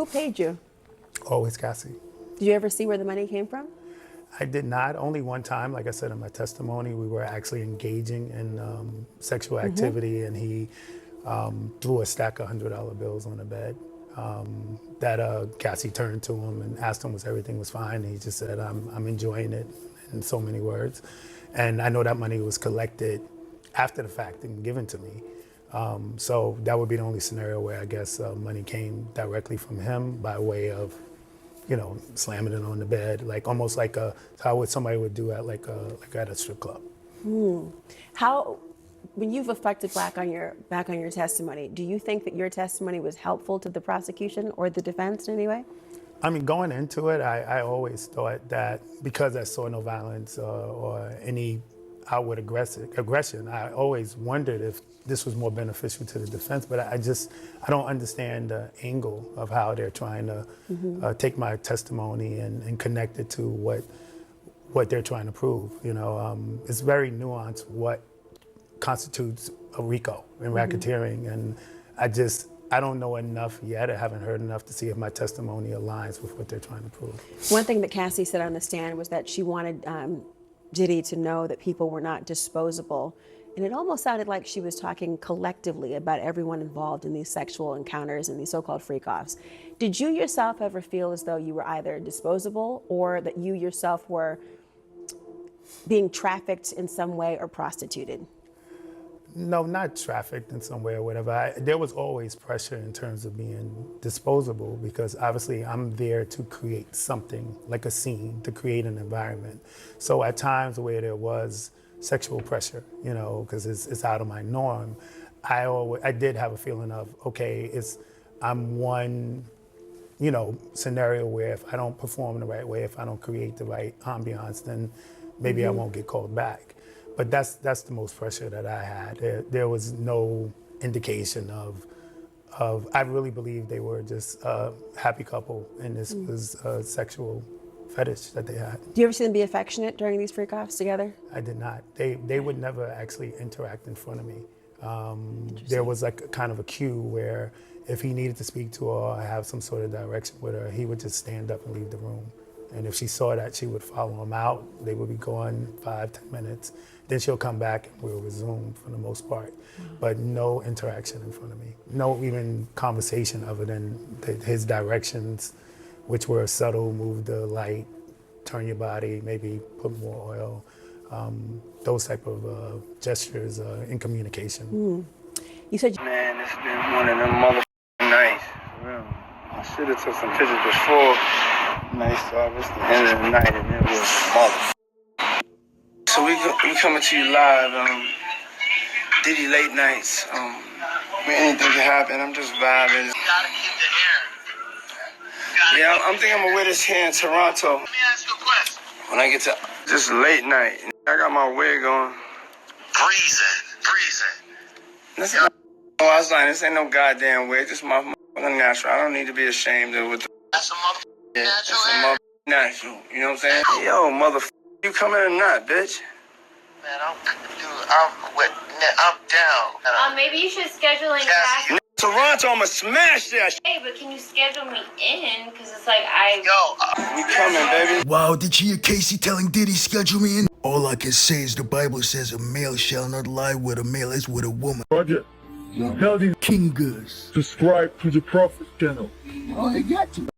Who paid you? Always Cassie. Did you ever see where the money came from? I did not. Only one time, like I said in my testimony, we were actually engaging in sexual activity, and he threw a stack of $100 bills on the bed. That Cassie turned to him and asked him was everything was fine. And he just said, I'm enjoying it, in so many words. And I know that money was collected after the fact and given to me. So that would be the only scenario where I guess money came directly from him by way of, you know, slamming it on the bed, like almost like how somebody would do at like at a strip club. How, when you've reflected back on your testimony, do you think that your testimony was helpful to the prosecution or the defense in any way? I mean, going into it, I always thought that because I saw no violence or any outward aggression, I always wondered if this was more beneficial to the defense. But I don't understand the angle of how they're trying to take my testimony and connect it to what they're trying to prove. You know, it's very nuanced what constitutes a RICO and racketeering, and I don't know enough yet. I haven't heard enough to see if my testimony aligns with what they're trying to prove. One thing that Cassie said on the stand was that she wanted Diddy to know that people were not disposable. And it almost sounded like she was talking collectively about everyone involved in these sexual encounters and these so-called freak-offs. Did you yourself ever feel as though you were either disposable or that you yourself were being trafficked in some way or prostituted? No, not trafficked in some way or whatever. There was always pressure in terms of being disposable because obviously I'm there to create something, like a scene, to create an environment. So at times where there was sexual pressure, you know, because it's out of my norm, I did have a feeling of, okay, I'm one, you know, scenario where if I don't perform in the right way, if I don't create the right ambiance, then maybe I won't get called back. But that's the most pressure that I had. There was no indication of I really believe they were just a happy couple, and this was a sexual fetish that they had. Do you ever see them be affectionate during these freak-offs together? I did not. They would never actually interact in front of me. There was like kind of a cue where if he needed to speak to her or have some sort of direction with her, he would just stand up and leave the room. And if she saw that, she would follow him out. They would be gone 5-10 minutes. Then she'll come back and we'll resume for the most part. But no interaction in front of me. No even conversation other than his directions, which were subtle: move the light, turn your body, maybe put more oil. Those type of gestures in communication. You said Man, it's been one of them motherfucking nights. For real. I should have took some pictures before. Nice job. It's the end of the night and it was mother. So we coming to you live. Diddy late nights. Anything can happen. I'm just vibing. Gotta keep the hair. Yeah, I'm thinking I'm gonna wear this here in Toronto. Let me ask you a question. When I get to just late night, I got my wig on. Breezing. This ain't no, I was like, this ain't no goddamn wig. This is my motherfucking natural. I don't need to be ashamed of it. That's a motherfucking natural It's a hair. natural. You know what I'm saying? Yo, motherfucker, you coming or not, bitch? Man, I'm down. Maybe you should schedule in Cassie, class. Toronto, I'ma smash that shit. Hey, but can you schedule me in? Because it's like Yo, We coming, baby. Wow, did you hear Casey telling Diddy schedule me in? All I can say is the Bible says a male shall not lie with a male is with a woman. Roger. Tell these King Gus. subscribe to the Prophet channel. Oh, I got you.